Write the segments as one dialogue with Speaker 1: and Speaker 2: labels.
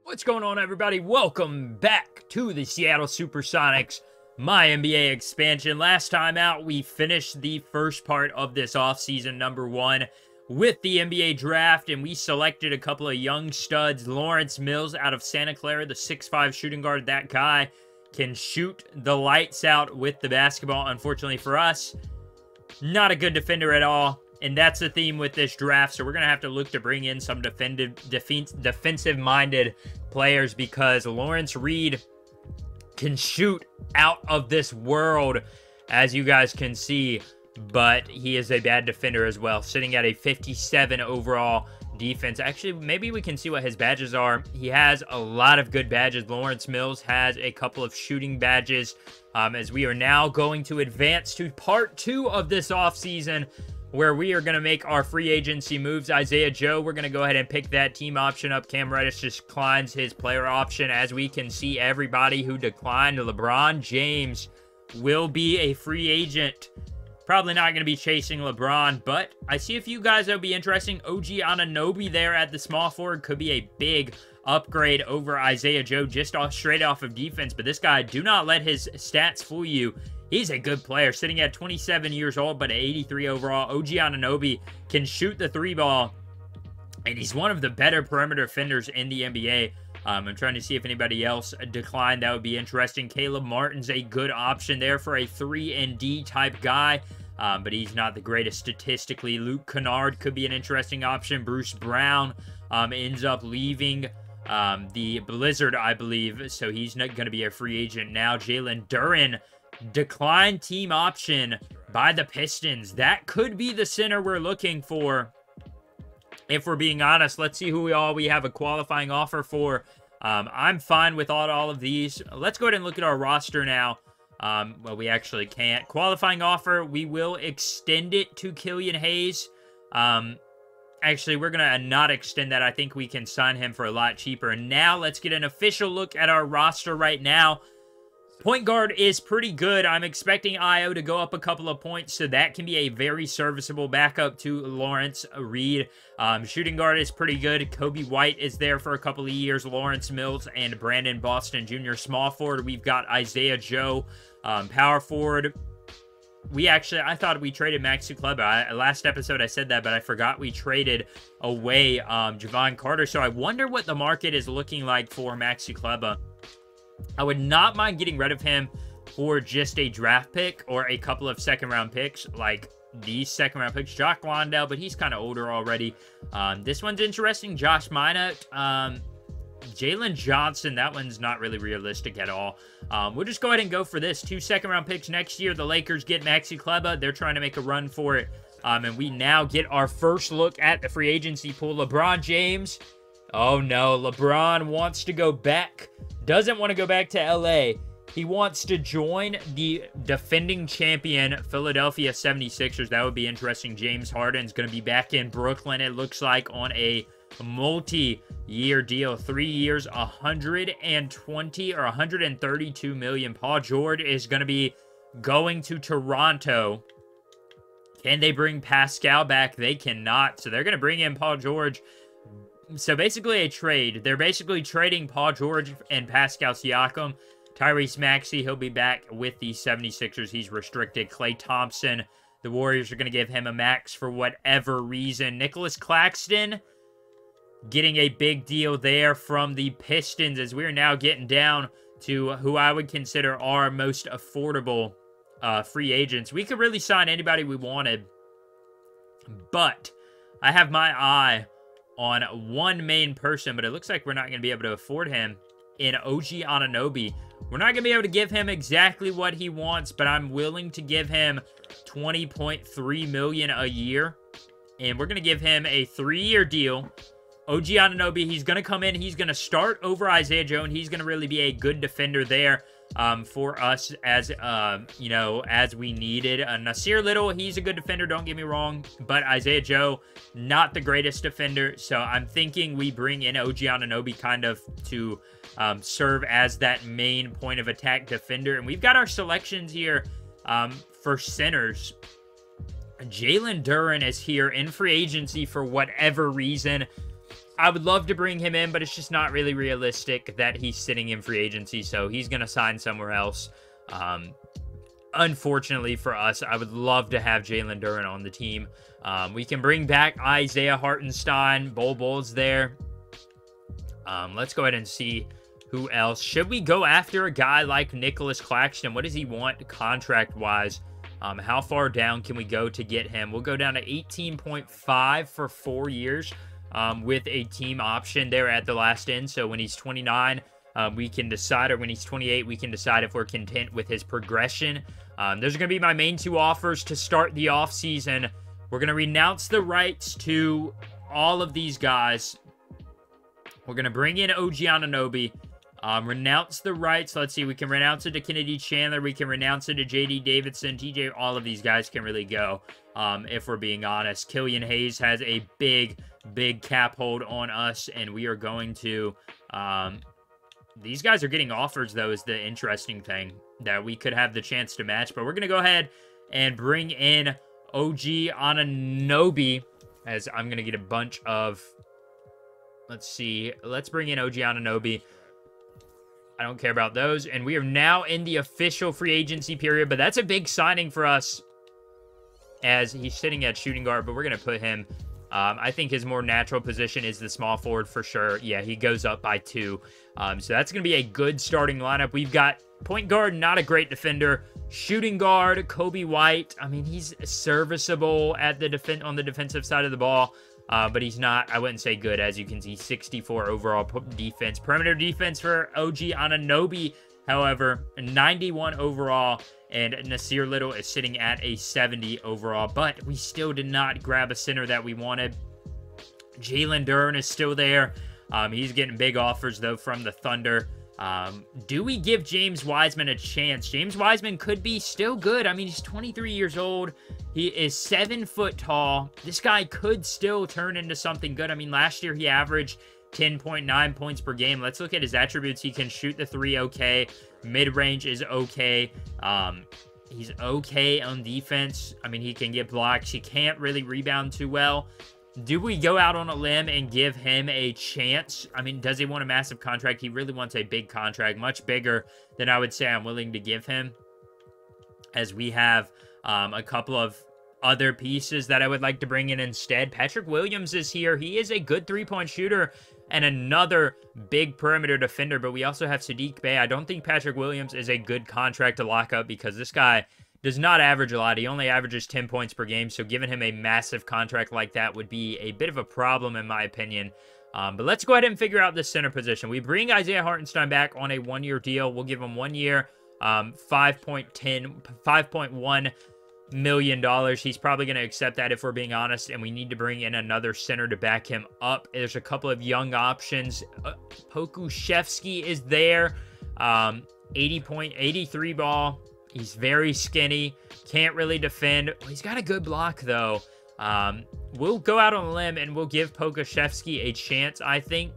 Speaker 1: What's going on, everybody? Welcome back to the Seattle Supersonics MyNBA expansion. Last time out, we finished the first part of this offseason, number 1, with the NBA draft, and we selected a couple of young studs. Lawrence Mills out of Santa Clara, the 6'5 shooting guard. That guy can shoot the lights out with the basketball. Unfortunately for us, not a good defender at all. And that's the theme with this draft. So we're going to have to look to bring in some defensive-minded players because Lawrence Reed can shoot out of this world, as you guys can see. But he is a bad defender as well, sitting at a 57 overall defense. Actually, maybe we can see what his badges are. He has a lot of good badges. Lawrence Mills has a couple of shooting badges. As we are now going to advance to part 2 of this offseason, where we are going to make our free agency moves. Isaiah Joe, we're going to go ahead and pick that team option up. Cam Reddish just declines his player option. As we can see, everybody who declined, LeBron James will be a free agent. Probably not going to be chasing LeBron, but I see a few guys that would be interesting. OG Anunoby there at the small forward could be a big upgrade over Isaiah Joe just straight off of defense. But this guy, do not let his stats fool you. He's a good player, sitting at 27 years old, but at 83 overall. OG Anunoby can shoot the 3-ball, and he's one of the better perimeter defenders in the NBA. I'm trying to see if anybody else declined. That would be interesting. Caleb Martin's a good option there for a 3-and-D type guy, but he's not the greatest statistically. Luke Kennard could be an interesting option. Bruce Brown ends up leaving the Blizzard, I believe, so he's not going to be a free agent now. Jalen Duren, declined team option by the Pistons. That could be the center we're looking for, if we're being honest. Let's see who we have a qualifying offer for. I'm fine with all of these. Let's go ahead and look at our roster now. Well, we actually can't. Qualifying offer, we will extend it to Killian Hayes. Actually, we're going to not extend that. I think we can sign him for a lot cheaper. And now let's get an official look at our roster right now. Point guard is pretty good. I'm expecting Io to go up a couple of points, so that can be a very serviceable backup to Lawrence Reed. Shooting guard is pretty good. Kobe White is there for a couple of years. Lawrence Mills and Brandon Boston Jr. Small forward, we've got Isaiah Joe. Power forward, I thought we traded Maxi Kleber. Last episode I said that, but I forgot we traded away Javon Carter. So I wonder what the market is looking like for Maxi Kleber. I would not mind getting rid of him for just a draft pick or a couple of second-round picks, like these second-round picks. Jock Wandell, but he's kind of older already. This one's interesting. Josh Minott. Jalen Johnson, that one's not really realistic at all. We'll just go ahead and go for this. 2 second-round picks next year. The Lakers get Maxi Kleber. They're trying to make a run for it. And we now get our first look at the free agency pool. LeBron James. Oh, no. LeBron wants to go back. Doesn't want to go back to LA. He wants to join the defending champion Philadelphia 76ers. That would be interesting. James Harden's going to be back in Brooklyn, it looks like, on a multi-year deal. 3 years, 120 or 132 million. Paul George is going to be going to Toronto. Can they bring Pascal back? They cannot. So they're going to bring in Paul George. So basically a trade. They're basically trading Paul George and Pascal Siakam. Tyrese Maxey, he'll be back with the 76ers. He's restricted. Klay Thompson, the Warriors are going to give him a max for whatever reason. Nicholas Claxton, getting a big deal there from the Pistons, as we're now getting down to who I would consider our most affordable free agents. We could really sign anybody we wanted, but I have my eye on one main person, but it looks like we're not going to be able to afford him in OG Anunoby. We're not going to be able to give him exactly what he wants, but I'm willing to give him $20.3 million a year, and we're going to give him a 3-year deal. OG Anunoby, he's going to come in, he's going to start over Isaiah Joe, and he's going to really be a good defender there for us as, you know, as we needed. Nasir Little, he's a good defender, don't get me wrong, but Isaiah Joe, not the greatest defender, so I'm thinking we bring in OG Anunoby kind of to serve as that main point of attack defender, and we've got our selections here for centers. Jalen Duren is here in free agency for whatever reason. I would love to bring him in, but it's just not really realistic that he's sitting in free agency, so he's going to sign somewhere else. Unfortunately for us, I would love to have Jalen Duren on the team. We can bring back Isaiah Hartenstein. Bull's there. Let's go ahead and see who else. Should we go after a guy like Nicholas Claxton? What does he want contract-wise? How far down can we go to get him? We'll go down to 18.5 for 4 years with a team option there at the last end. So when he's 29, we can decide, or when he's 28, we can decide if we're content with his progression. Those are going to be my main 2 offers to start the offseason. We're going to renounce the rights to all of these guys. We're going to bring in OG Anunoby. Renounce the rights. Let's see. We can renounce it to Kennedy Chandler. We can renounce it to JD Davidson. TJ, all of these guys can really go, if we're being honest. Killian Hayes has a big cap hold on us, and we are going to... these guys are getting offers, though, is the interesting thing, that we could have the chance to match. But we're going to go ahead and bring in OG Anunoby, as I'm going to get a bunch of... Let's see. Let's bring in OG Anunoby. I don't care about those. And we are now in the official free agency period, but that's a big signing for us, as he's sitting at shooting guard, but we're going to put him... I think his more natural position is the small forward for sure. Yeah, he goes up by 2. So that's going to be a good starting lineup. We've got point guard, not a great defender. Shooting guard, Kobe White. I mean, he's serviceable at the on the defensive side of the ball. But he's not, I wouldn't say good. As you can see, 64 overall defense. Perimeter defense for OG Anunoby, however, 91 overall. And Nasir Little is sitting at a 70 overall. But we still did not grab a center that we wanted. Jalen Duren is still there. He's getting big offers, though, from the Thunder. Do we give James Wiseman a chance? James Wiseman could be still good. I mean, he's 23 years old. He is 7 foot tall. This guy could still turn into something good. I mean, last year he averaged 10.9 points per game. Let's look at his attributes. He can shoot the 3 okay. Mid-range is okay. He's okay on defense. I mean, he can get blocks. He can't really rebound too well. Do we go out on a limb and give him a chance? I mean, does he want a massive contract? He really wants a big contract, much bigger than I would say I'm willing to give him, as we have a couple of other pieces that I would like to bring in instead. Patrick Williams is here. He is a good 3-point shooter and another big perimeter defender, but we also have Sadiq Bey. I don't think Patrick Williams is a good contract to lock up, because this guy does not average a lot. He only averages 10 points per game, so giving him a massive contract like that would be a bit of a problem, in my opinion. But let's go ahead and figure out the center position. We bring Isaiah Hartenstein back on a 1-year deal. We'll give him 1 year, $5.1 million. He's probably going to accept that, if we're being honest, and we need to bring in another center to back him up. There's a couple of young options. Pokuševski is there. 83 ball. He's very skinny. Can't really defend. He's got a good block, though. We'll go out on a limb and we'll give Pokuševski a chance, I think.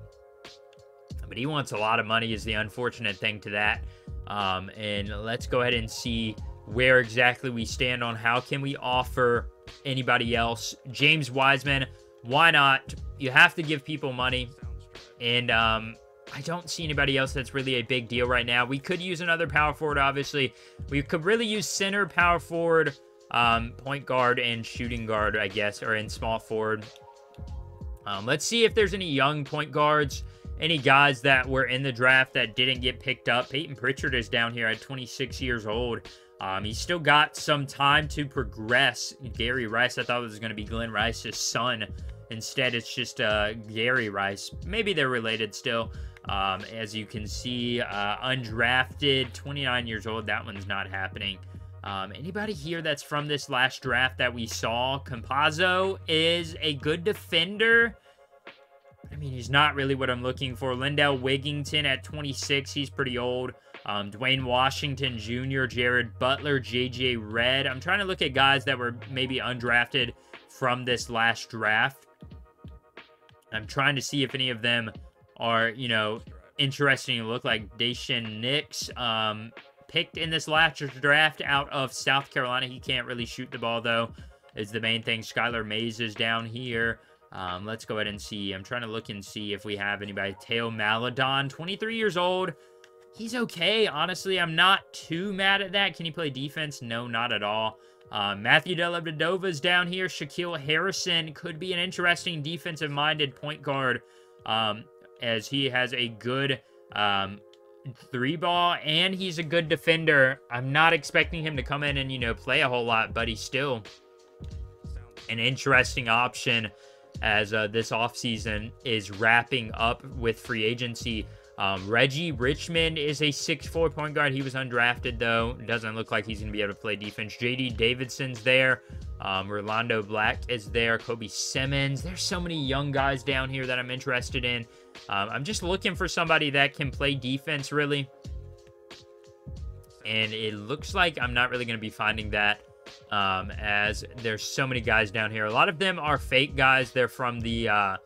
Speaker 1: But he wants a lot of money, is the unfortunate thing to that. And let's go ahead and see where exactly we stand on how can we offer anybody else. James Wiseman, why not? You have to give people money. And I don't see anybody else that's really a big deal right now. We could use another power forward, obviously. We could really use center, power forward, point guard, and shooting guard, I guess, or in small forward. Let's see if there's any young point guards, any guys that were in the draft that didn't get picked up. Peyton Pritchard is down here at 26 years old. He's still got some time to progress. Gary Rice, I thought it was going to be Glenn Rice's son. Instead, it's just Gary Rice. Maybe they're related still. As you can see, undrafted, 29 years old. That one's not happening. Anybody here that's from this last draft that we saw? Campazzo is a good defender. I mean, he's not really what I'm looking for. Lindell Wigington at 26. He's pretty old. Dwayne Washington Jr., Jared Butler, JJ Redd. I'm trying to look at guys that were maybe undrafted from this last draft. I'm trying to see if any of them are, you know, interesting to look like. Daishen Nix, picked in this last draft out of South Carolina. He can't really shoot the ball, though, is the main thing. Skylar Mays is down here. Let's go ahead and see. I'm trying to look and see if we have anybody. Teo Maladon, 23 years old. He's okay. Honestly, I'm not too mad at that. Can he play defense? No, not at all. Matthew Dellavedova's down here. Shaquille Harrison could be an interesting defensive-minded point guard, as he has a good three ball, and he's a good defender. I'm not expecting him to come in and, you know, play a whole lot, but he's still an interesting option as this offseason is wrapping up with free agency. Reggie Richmond is a 6'4" point guard. He was undrafted, though. It doesn't look like he's going to be able to play defense. J.D. Davidson's there. Rolando Black is there. Kobe Simmons. There's so many young guys down here that I'm interested in. I'm just looking for somebody that can play defense, really. And it looks like I'm not really going to be finding that, as there's so many guys down here. A lot of them are fake guys. They're from the...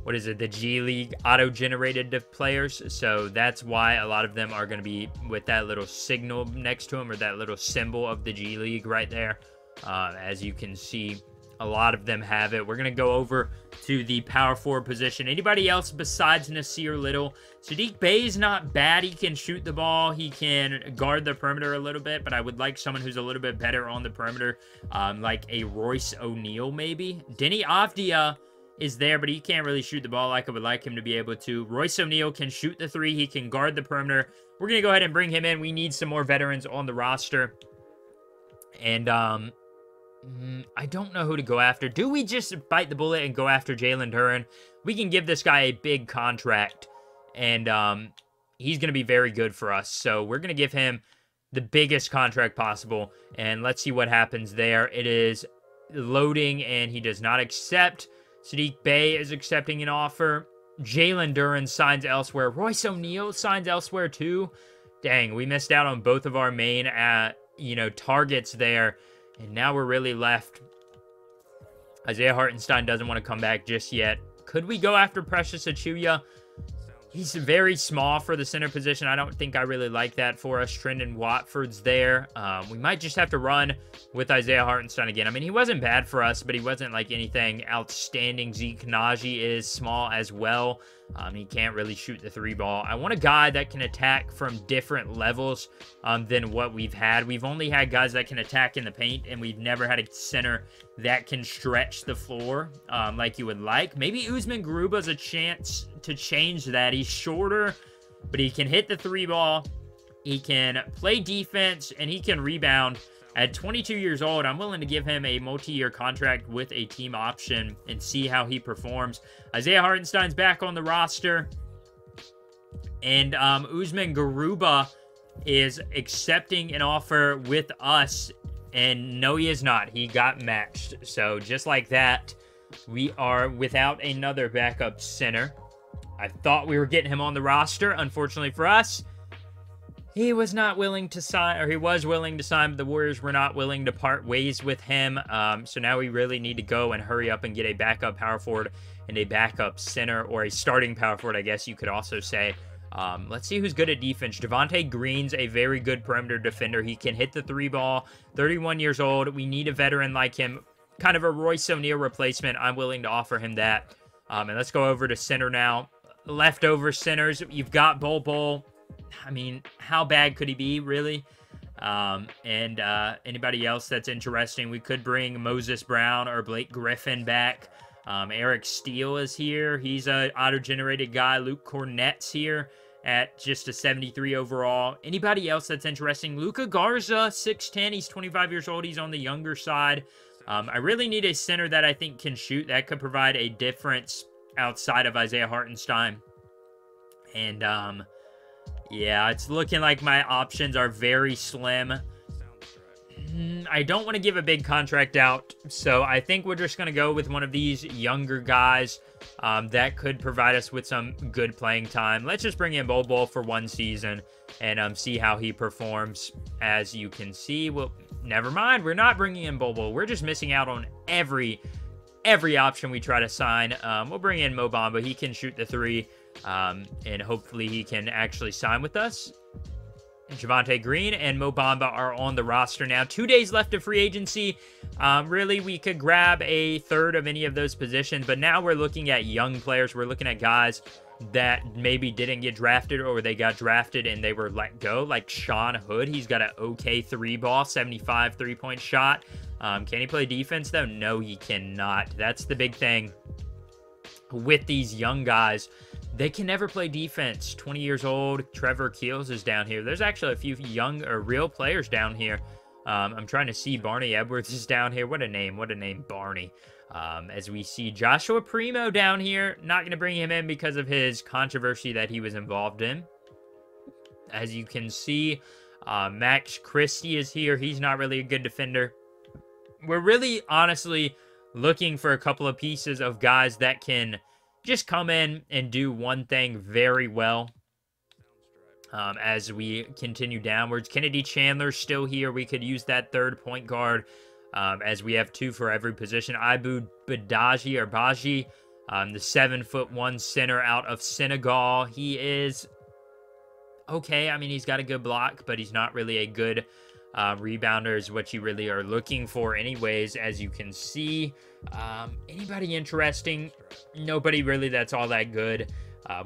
Speaker 1: what is it? The G League auto-generated players. So that's why a lot of them are going to be with that little signal next to them, or that little symbol of the G League right there. As you can see, a lot of them have it. We're going to go over to the power forward position. Anybody else besides Nasir Little? Sadiq Bey is not bad. He can shoot the ball. He can guard the perimeter a little bit, but I would like someone who's a little bit better on the perimeter, like a Royce O'Neal maybe. Denny Avdia is there, but he can't really shoot the ball like I would like him to be able to. Royce O'Neal can shoot the three. He can guard the perimeter. We're going to go ahead and bring him in. We need some more veterans on the roster. And I don't know who to go after. Do we just bite the bullet and go after Jalen Duren? We can give this guy a big contract, and he's going to be very good for us. So we're going to give him the biggest contract possible, and let's see what happens there. It is loading, and he does not accept. Sadiq Bey is accepting an offer. Jalen Duren signs elsewhere. Royce O'Neal signs elsewhere too. Dang, we missed out on both of our main, targets there. And now we're really left. Isaiah Hartenstein doesn't want to come back just yet. Could we go after Precious Achiuwa? He's very small for the center position. I don't think I really like that for us. Trendon Watford's there. We might just have to run with Isaiah Hartenstein again. I mean, he wasn't bad for us, but he wasn't like anything outstanding. Zeke Naji is small as well. He can't really shoot the three ball. I want a guy that can attack from different levels than what we've had. We've only had guys that can attack in the paint, and we've never had a center that can stretch the floor like you would like. Maybe Usman Garuba's a chance to change that. He's shorter, but he can hit the three ball. He can play defense, and he can rebound. At 22 years old, I'm willing to give him a multi-year contract with a team option and see how he performs. Isaiah Hartenstein's back on the roster. And Usman Garuba is accepting an offer with us. And no, he is not. He got matched. So just like that, we are without another backup center. I thought we were getting him on the roster. Unfortunately for us, he was not willing to sign, or he was willing to sign, but the Warriors were not willing to part ways with him. So now we really need to go and hurry up and get a backup power forward and a backup center, or a starting power forward, I guess you could also say. Let's see who's good at defense. Devontae Green's a very good perimeter defender. He can hit the three ball. 31 years old. We need a veteran like him. Kind of a Royce O'Neal replacement. I'm willing to offer him that. And let's go over to center now. Leftover centers. You've got Bol. I mean, how bad could he be, really? Anybody else that's interesting? We could bring Moses Brown or Blake Griffin back. Eric Steele is here. He's an auto-generated guy. Luke Cornett's here at just a 73 overall. Anybody else that's interesting? Luka Garza, 6'10". He's 25 years old. He's on the younger side. I really need a center that I think can shoot. That could provide a difference outside of Isaiah Hartenstein. And, yeah, it's looking like my options are very slim. I don't want to give a big contract out, so I think we're just going to go with one of these younger guys that could provide us with some good playing time. Let's just bring in Bol for one season and see how he performs. As you can see, well, never mind. We're not bringing in Bol. We're just missing out on every option we try to sign. We'll bring in Mo Bamba. He can shoot the three. And hopefully he can actually sign with us. Javonte Green and Mo Bamba are on the roster now. 2 days left of free agency. Really, we could grab a third of any of those positions, but now we're looking at young players. We're looking at guys that maybe didn't get drafted or they got drafted and they were let go, like Sean Hood. He's got an okay 3-ball, 75 3-point shot. Can he play defense, though? No, he cannot. That's the big thing with these young guys. They can never play defense. 20 years old. Trevor Keels is down here. There's actually a few young or real players down here. I'm trying to see. Barney Edwards is down here. What a name. What a name, Barney. As we see Joshua Primo down here. Not going to bring him in because of his controversy that he was involved in. As you can see, Max Christie is here. He's not really a good defender. We're really, honestly, looking for a couple of pieces of guys that can just come in and do one thing very well. As we continue downwards, Kennedy Chandler's still here. We could use that third point guard, as we have 2 for every position. Ibu Badaji or Baji, the 7'1" center out of Senegal. He is okay. I mean, he's got a good block, but he's not really a good rebounder is what you really are looking for anyways. As you can see, anybody interesting? Nobody really that's all that good.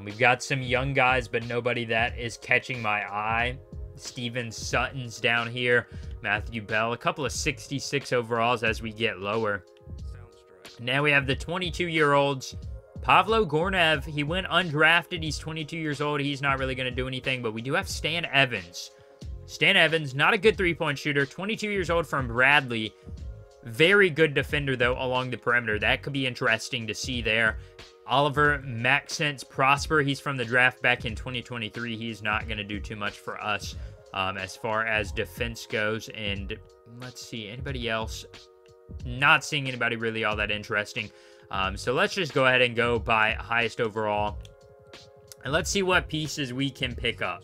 Speaker 1: We've got some young guys, but nobody that is catching my eye. Steven Sutton's down here. Matthew Bell, a couple of 66 overalls as we get lower. Now we have the 22-year-olds. Pavlo Gornev, he went undrafted. He's 22 years old. He's not really going to do anything, but we do have Stan Evans. Stan Evans, not a good 3-point shooter, 22 years old from Bradley. Very good defender, though, along the perimeter. That could be interesting to see there. Oliver Maxence Prosper, he's from the draft back in 2023. He's not going to do too much for us as far as defense goes. And let's see, anybody else? Not seeing anybody really all that interesting. So let's just go ahead and go by highest overall. And let's see what pieces we can pick up.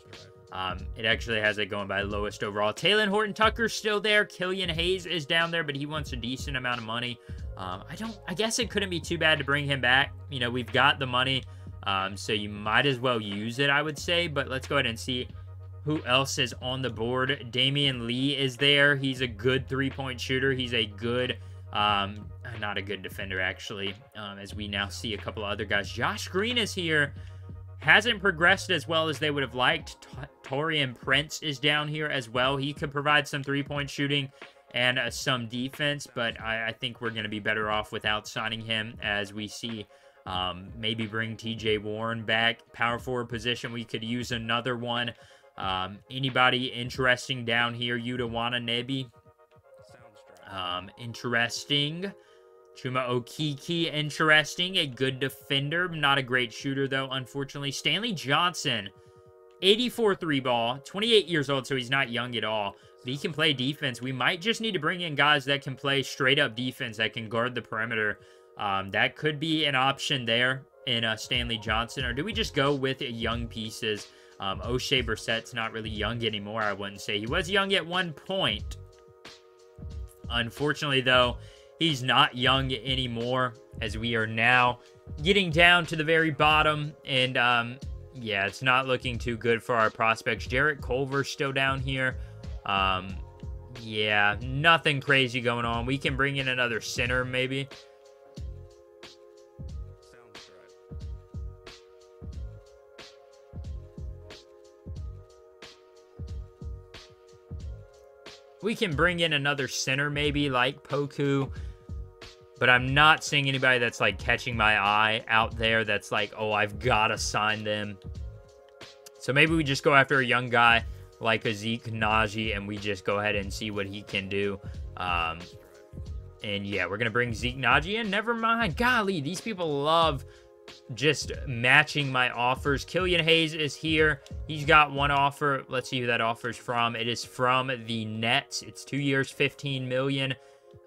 Speaker 1: It actually has it going by lowest overall. Taylor Horton-Tucker's still there. Killian Hayes is down there, but he wants a decent amount of money. I guess it couldn't be too bad to bring him back. You know, we've got the money, so you might as well use it, I would say. But let's go ahead and see who else is on the board. Damian Lee is there. He's a good 3-point shooter. He's a good, not a good defender, actually, as we now see a couple of other guys. Josh Green is here. Hasn't progressed as well as they would have liked. Torian Prince is down here as well. He could provide some 3-point shooting and some defense, but I think we're going to be better off without signing him, as we see maybe bring TJ Warren back. Power forward position, we could use another one. Anybody interesting down here? Yuta Watanabe. Interesting. Chuma Okeke, interesting. A good defender. Not a great shooter, though, unfortunately. Stanley Johnson, 84 3-ball. 28 years old, so he's not young at all. But he can play defense. We might just need to bring in guys that can play straight-up defense, that can guard the perimeter. That could be an option there in Stanley Johnson. Or do we just go with young pieces? O'Shea Brissett's not really young anymore, I wouldn't say. He was young at one point. Unfortunately, though, he's not young anymore, as we are now getting down to the very bottom. And, yeah, it's not looking too good for our prospects. Jarrett Culver's still down here. Yeah, nothing crazy going on. We can bring in another center, maybe. We can bring in another center, maybe, like Poku. But I'm not seeing anybody that's, like, catching my eye out there that's like, oh, I've got to sign them. So maybe we just go after a young guy like a Zeke Naji, and we just go ahead and see what he can do. And, yeah, we're going to bring Zeke Naji in. Never mind. Golly, these people love just matching my offers. Killian Hayes is here. He's got one offer. Let's see who that offer's from. It is from the Nets. It's 2 years, $15 million.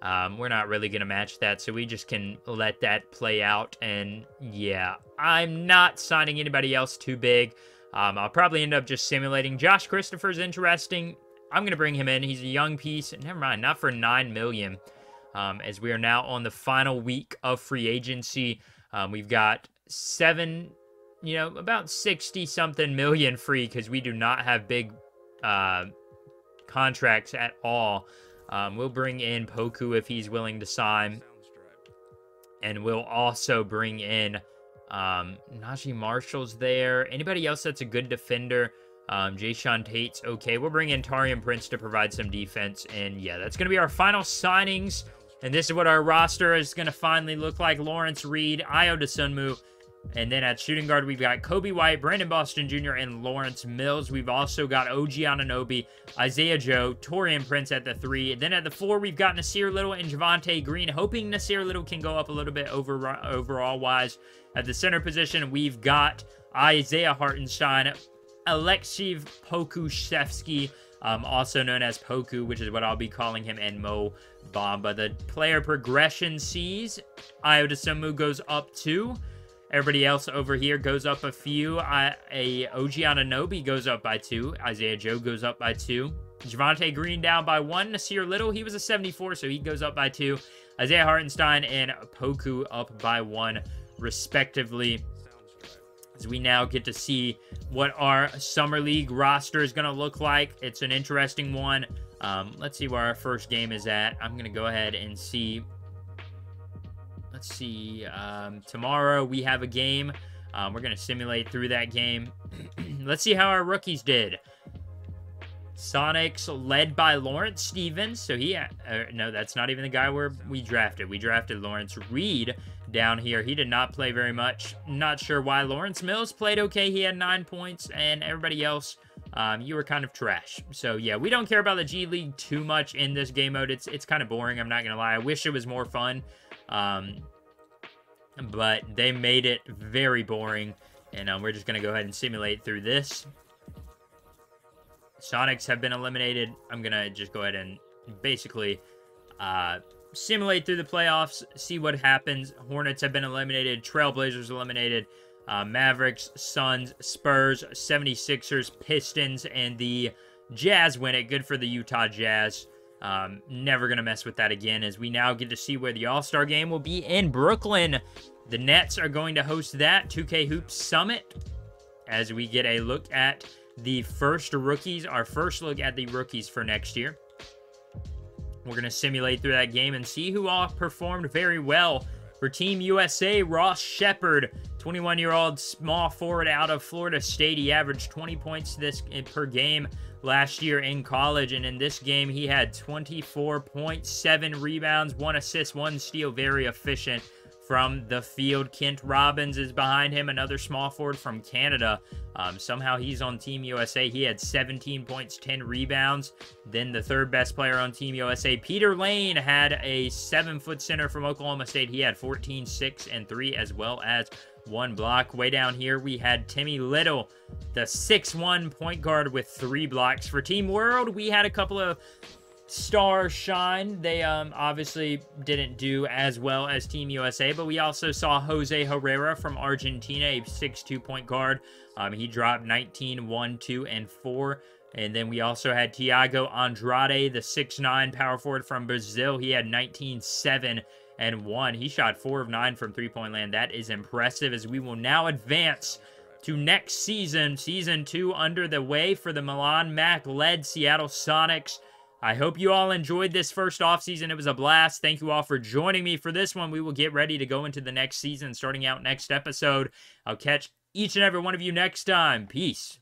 Speaker 1: We're not really going to match that, so we just can let that play out. And yeah, I'm not signing anybody else too big. I'll probably end up just simulating. Josh Christopher's interesting. I'm going to bring him in. He's a young piece. Never mind, not for $9 million. As we are now on the final week of free agency. We've got about 60-something million free, because we do not have big contracts at all. We'll bring in Poku if he's willing to sign. And we'll also bring in Najee Marshall's there. Anybody else that's a good defender? Jayshawn Tate's okay. We'll bring in Taurean Prince to provide some defense. And yeah, that's going to be our final signings. And this is what our roster is going to finally look like. Lawrence Reed, Ayo Dosunmu. And then at shooting guard, we've got Kobe White, Brandon Boston Jr., and Lawrence Mills. We've also got OG Anunoby, Isaiah Joe, Taurean Prince at the 3. And then at the 4, we've got Nasir Little and Javonte Green, hoping Nasir Little can go up a little bit overall-wise. At the center position, we've got Isaiah Hartenstein, Aleksej Pokusevski, also known as Poku, which is what I'll be calling him, and Mo Bamba. The player progression sees Ayo Dosunmu goes up 2. Everybody else over here goes up a few. OG Anunoby goes up by 2. Isaiah Joe goes up by 2. Javonte Green down by 1. Nasir Little, he was a 74, so he goes up by 2. Isaiah Hartenstein and Poku up by 1, respectively. As we now get to see what our Summer League roster is going to look like. It's an interesting one. Let's see where our first game is at. I'm going to go ahead and see. Let's see. Tomorrow we have a game. We're going to simulate through that game. Let's see how our rookies did. Sonics led by Lawrence Stevens. So no, that's not even the guy we drafted. We drafted Lawrence Reed down here. He did not play very much. Not sure why. Lawrence Mills played okay. He had 9 points, and everybody else, you were kind of trash. So yeah, we don't care about the G League too much in this game mode. It's kind of boring. I'm not going to lie. I wish it was more fun. But they made it very boring, and we're just going to go ahead and simulate through this. Sonics have been eliminated. I'm going to just go ahead and basically simulate through the playoffs, see what happens. Hornets have been eliminated. Trailblazers eliminated. Mavericks, Suns, Spurs, 76ers, Pistons, and the Jazz win it. Good for the Utah Jazz. Never going to mess with that again, as we now get to see where the All-Star game will be in Brooklyn. The Nets are going to host that 2K Hoops Summit, as we get a look at the first rookies, our first look at the rookies for next year. We're going to simulate through that game and see who all performed very well. For Team USA, Ross Shepard, 21-year-old small forward out of Florida State. He averaged 20 points per game last year in college, and in this game, he had 24.7 rebounds, 1 assist, 1 steal. Very efficient from the field. Kent Robbins is behind him, another small forward from Canada. Somehow he's on Team USA. He had 17 points, 10 rebounds. Then the third best player on Team USA, Peter Lane, had a 7-foot center from Oklahoma State. He had 14, 6, and 3, as well as 1 block. Way down here, we had Timmy Little, the 6'1" point guard with 3 blocks. For Team World, we had a couple of stars shine. They obviously didn't do as well as Team USA, but we also saw Jose Herrera from Argentina, a 6'2" point guard. He dropped 19, 1, 2, and 4. And then we also had Thiago Andrade, the 6'9" power forward from Brazil. He had 19, 7, and 1. He shot 4 of 9 from three-point land. That is impressive, as we will now advance to next season, Season 2 under the way for the Milan Mac-led Seattle Sonics. I hope you all enjoyed this first offseason. It was a blast. Thank you all for joining me for this one. We will get ready to go into the next season, starting out next episode. I'll catch each and every one of you next time. Peace.